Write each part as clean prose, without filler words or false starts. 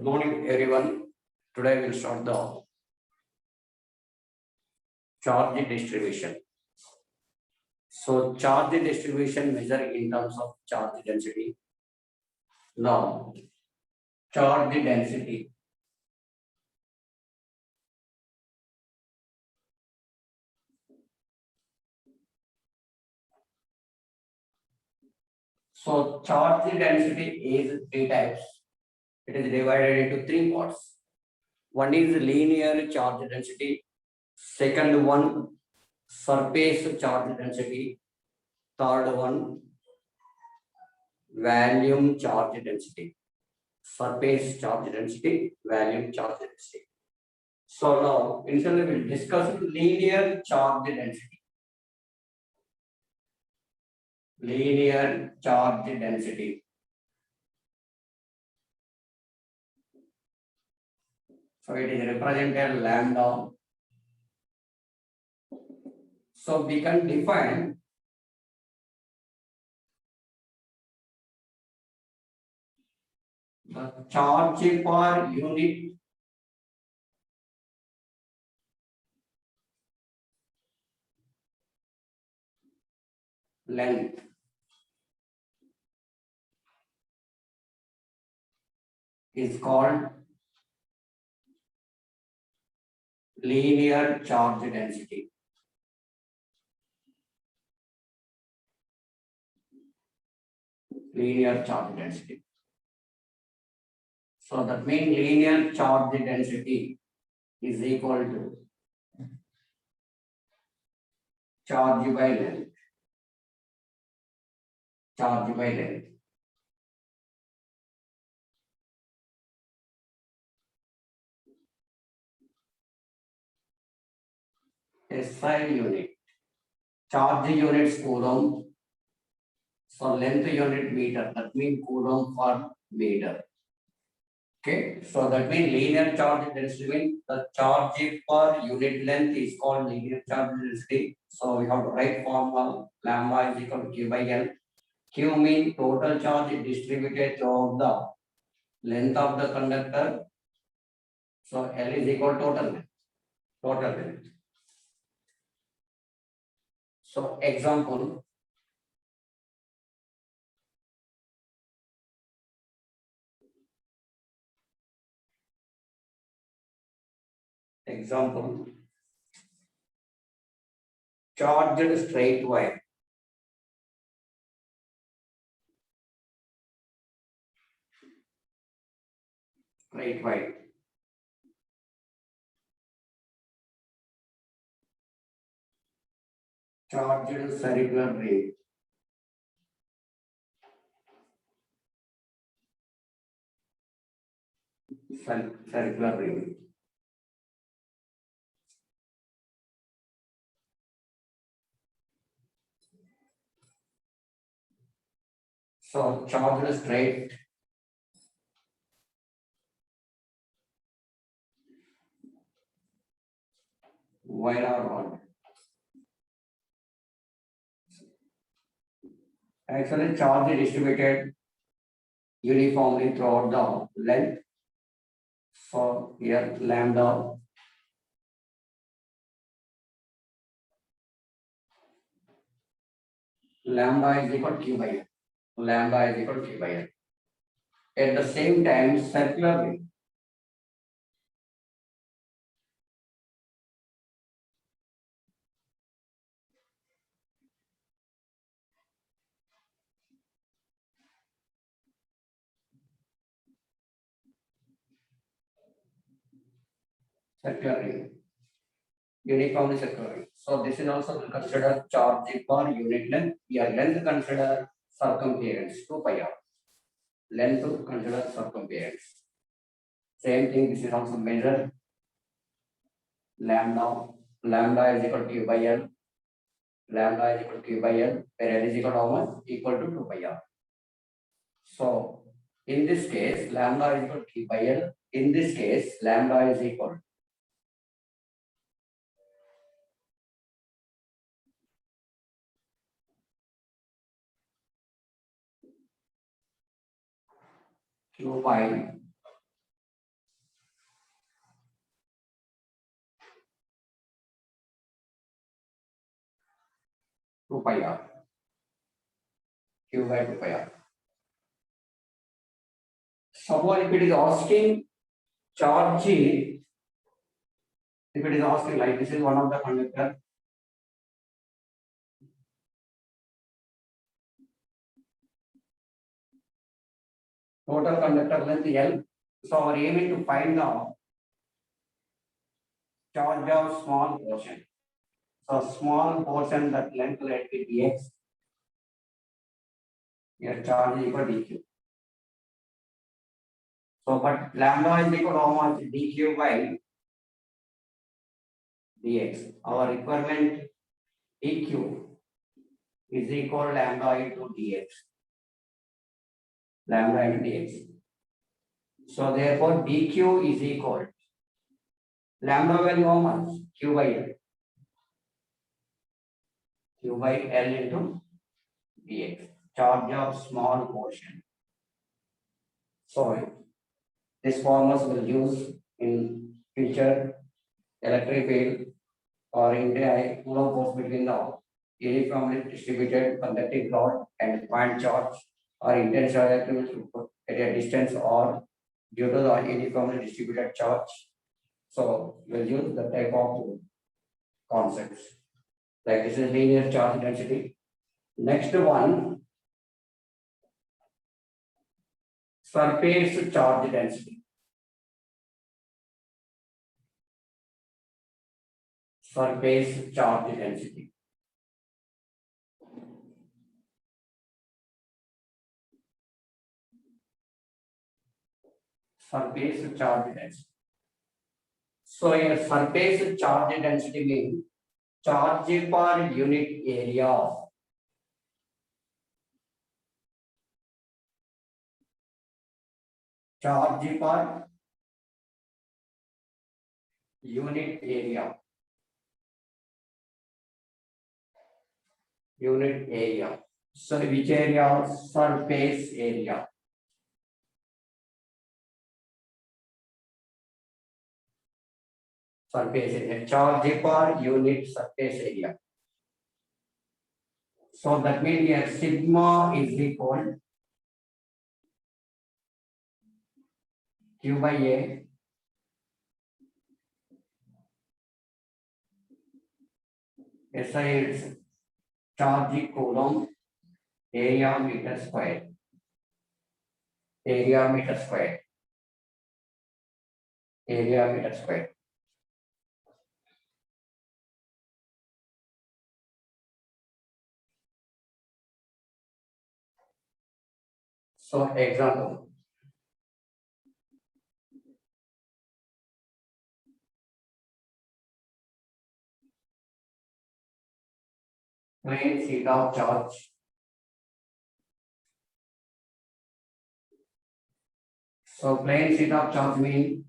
Good morning, everyone. Today we'll start the charge distribution. So, charge distribution measure in terms of charge density. Now, charge density. So, charge density is three types. It is divided into three parts. One is linear charge density. Second one, surface charge density. Third one, volume charge density. Surface charge density, volume charge density. So now, initially we'll discuss linear charge density. Linear charge density. So it is represented lambda. So we can define the charge per unit length. Is called linear charge density. Linear charge density. So that means linear charge density is equal to charge by length. Charge by length. SI unit. Charge units coulomb. So length unit meter, that means coulomb per meter. Okay, so that means linear charge density means the charge per unit length is called linear charge density. So we have to write formula lambda is equal to Q by L. Q means total charge distributed throughout the length of the conductor. So L is equal to total length. Total length. So example. Example. Charged straight wire. Straight wire. Charged circular ring. Circular ring. So charged straight wire or rod. Actually, charge is distributed uniformly throughout the length. So here lambda is equal to Q by L. Lambda is equal to Q by L. At the same time, circular ring. Circular ring. Uniformly circular ring. So this is also considered charge per unit length. Here length consider circumference 2 pi r. Length consider circumference. Same thing, this is also measured. Lambda is equal to Q by L. Lambda is equal to Q by L, where L is equal to how much? Equal to 2 pi r. So in this case, lambda is equal to Q by L. In this case, lambda is equal Q by 2 pi r, q by 2 pi r. Suppose if it is asking charge, if it is asking like this is one of the conductor, total conductor length L. So our aim is to find the charge of small portion. So small portion that length let be dx. Here charge is equal to dq. So but lambda is equal to how much? Dq by dx. Our requirement dq is equal to lambda into dx. Lambda into dx. So therefore dq is equal lambda value how much? Q by L. Q by L into dx. Charge of small portion. So this formulas will use in future electric field or in the Coulomb force between the uniformly distributed conducting rod and point charge or intense electric at a distance or due to the uniformly distributed charge. So we'll use the type of concepts. Like this is linear charge density. Next one, surface charge density. Surface charge density. Surface charge density. So here surface charge density means charge per unit area. Charge per unit area. Unit area. So which area? Surface area. Surface area. Charge per unit surface area. So that means here sigma is equal Q by A SI is charge coulomb area meter square. Area meter square. Area meter square. So example. Plane sheet of charge. So plane sheet of charge means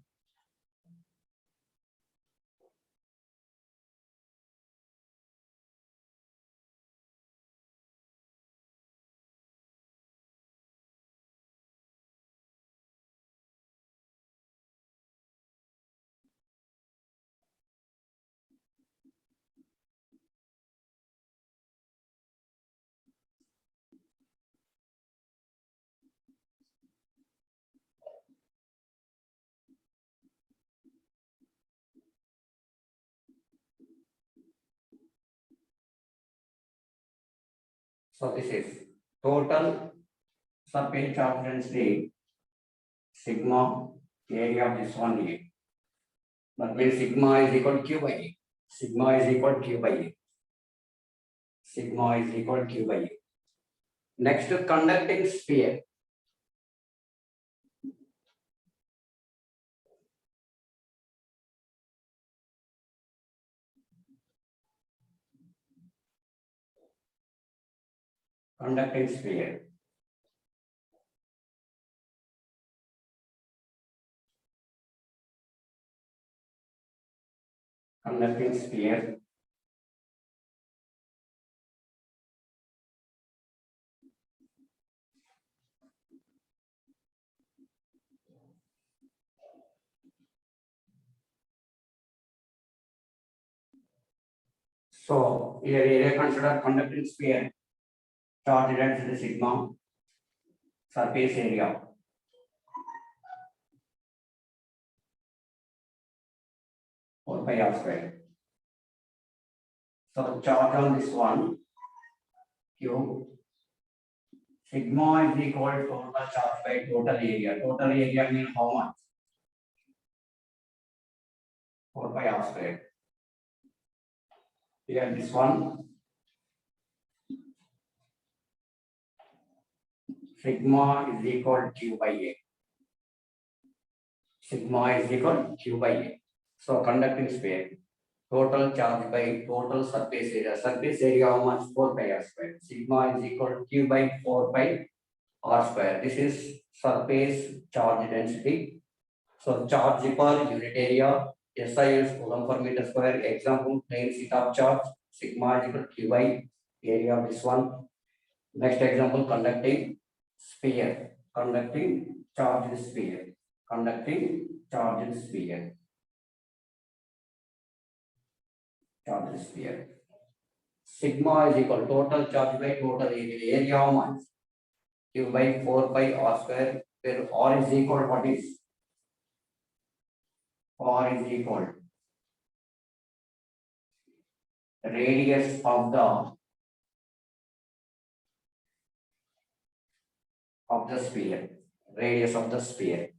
so this is total surface charge density sigma area of this one A. That means sigma is equal to Q by A. Sigma is equal to Q by A. Sigma is equal to Q by A. Next to conducting sphere. Conducting sphere. Conducting sphere. So here area consider conducting sphere, charge density sigma, surface area. Or pi r square. So charge on this one, Q, sigma is equal to total charge by total area. Total area means how much? 4 pi r square. Here this one, sigma is equal to Q by A. Sigma is equal to Q by A. So conducting sphere, total charge by total surface area. Surface area how much? 4 pi r square. Sigma is equal to Q by 4 pi r square. This is surface charge density. So charge per unit area, SI is coulomb per meter square. Example, plane sheet of charge, sigma is equal to Q by area of this one. Next example, conducting sphere, conducting charge sphere, conducting charge sphere, charge sphere. Sigma is equal to total charge by total area. Area how much? Q by 4 pi r square, where r is equal to what is? R is equal to radius of the sphere, radius of the sphere.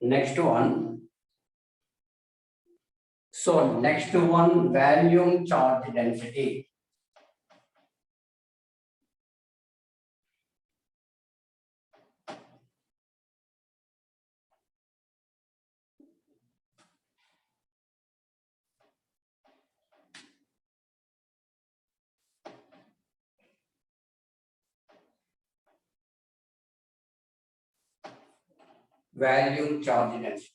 Next one. So next one, volume charge density. Volume charge density.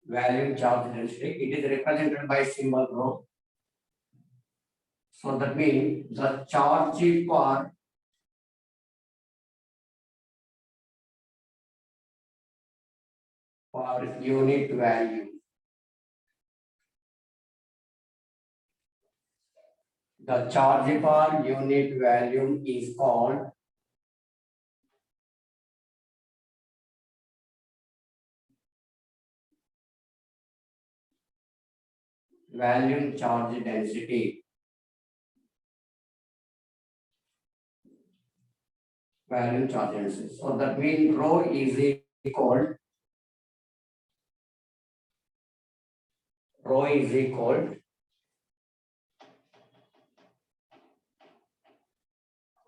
Volume charge density. It is represented by symbol rho. So that means the charge per unit value. The charge per unit volume is called volume charge density. Volume charge density. So that means rho is equal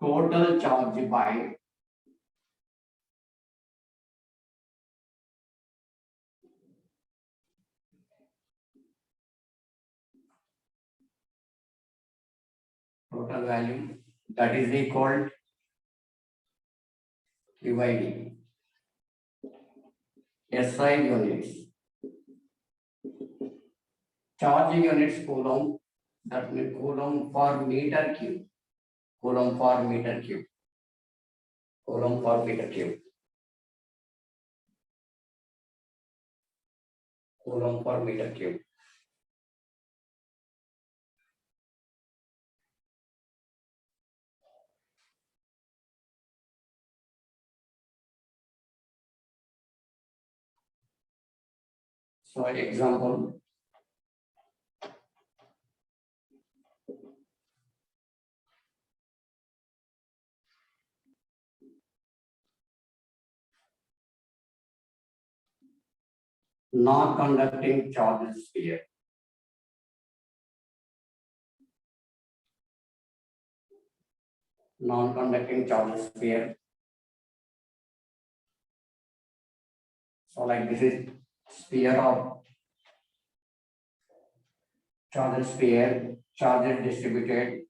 total charge by total volume, that is equal Q by D. SI units. Charge units coulomb, that means coulomb per meter cube. Coulomb per meter cube. Coulomb per meter cube. Coulomb per meter cube. So example, non-conducting charge sphere. Non-conducting charge sphere. So like this is sphere of charge sphere, charges distributed.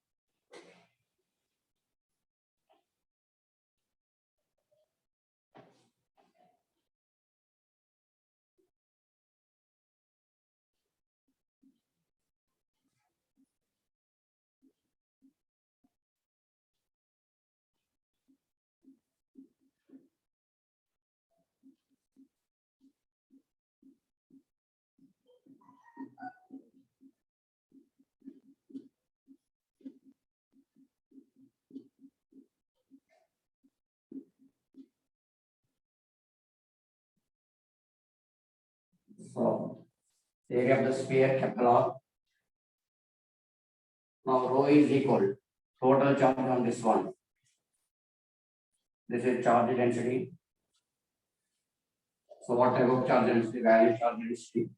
So area of the sphere capital R. Now rho is equal total charge on this one. This is charge density. So what type of charge density? Value charge density.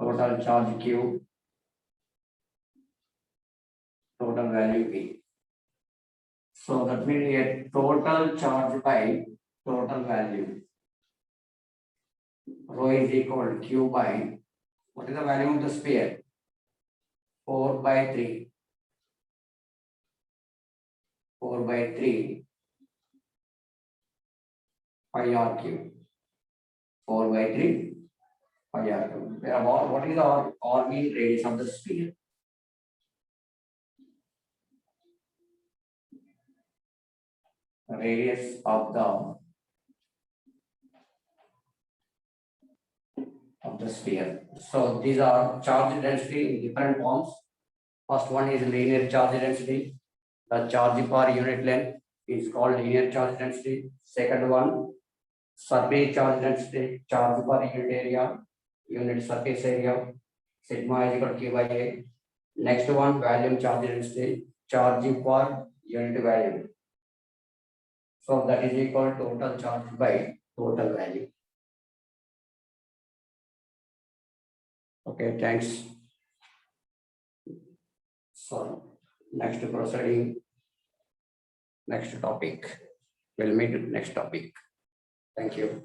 Total charge Q. Total value V. So that means a total charge by total value. Rho is equal to Q by, what is the value of the sphere? 4 by 3. 4 by 3 pi r cube. 4 by 3 pi r cube. What is the r mean radius of the sphere? Radius of the sphere. So these are charge density in different forms. First one is linear charge density. The charge per unit length is called linear charge density. Second one, surface charge density, charge per unit area, unit surface area, sigma is equal to Q by A. Next one, volume charge density, charge per unit value. So that is equal to total charge by total value. Okay, thanks. So next proceeding, next topic. We'll meet next topic. Thank you.